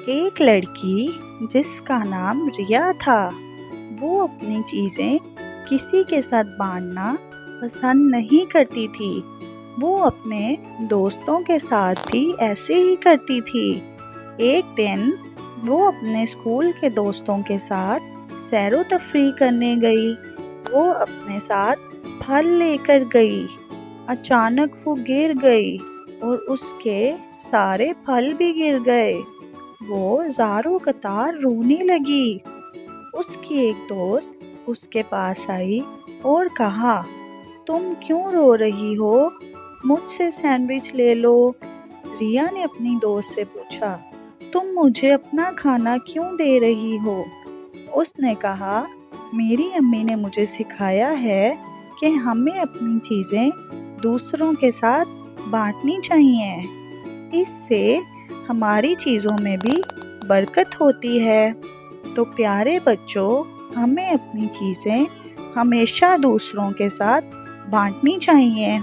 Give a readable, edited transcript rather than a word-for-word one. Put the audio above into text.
ایک لڑکی جس کا نام ریا تھا، وہ اپنی چیزیں کسی کے ساتھ بانٹنا پسند نہیں کرتی تھی۔ وہ اپنے دوستوں کے ساتھ بھی ایسے ہی کرتی تھی۔ ایک دن وہ اپنے اسکول کے دوستوں کے ساتھ سیر و تفریح کرنے گئی۔ وہ اپنے ساتھ پھل لے کر گئی۔ اچانک وہ گر گئی اور اس کے سارے پھل بھی گر گئے۔ وہ زاروں قطار رونے لگی۔ اس کی ایک دوست اس کے پاس آئی اور کہا، تم کیوں رو رہی ہو؟ مجھ سے سینڈوچ لے لو۔ ریا نے اپنی دوست سے پوچھا، تم مجھے اپنا کھانا کیوں دے رہی ہو؟ اس نے کہا، میری امی نے مجھے سکھایا ہے کہ ہمیں اپنی چیزیں دوسروں کے ساتھ بانٹنی چاہیے۔ اس سے ہماری چیزوں میں بھی برکت ہوتی ہے۔ تو پیارے بچوں، ہمیں اپنی چیزیں ہمیشہ دوسروں کے ساتھ بانٹنی چاہیے۔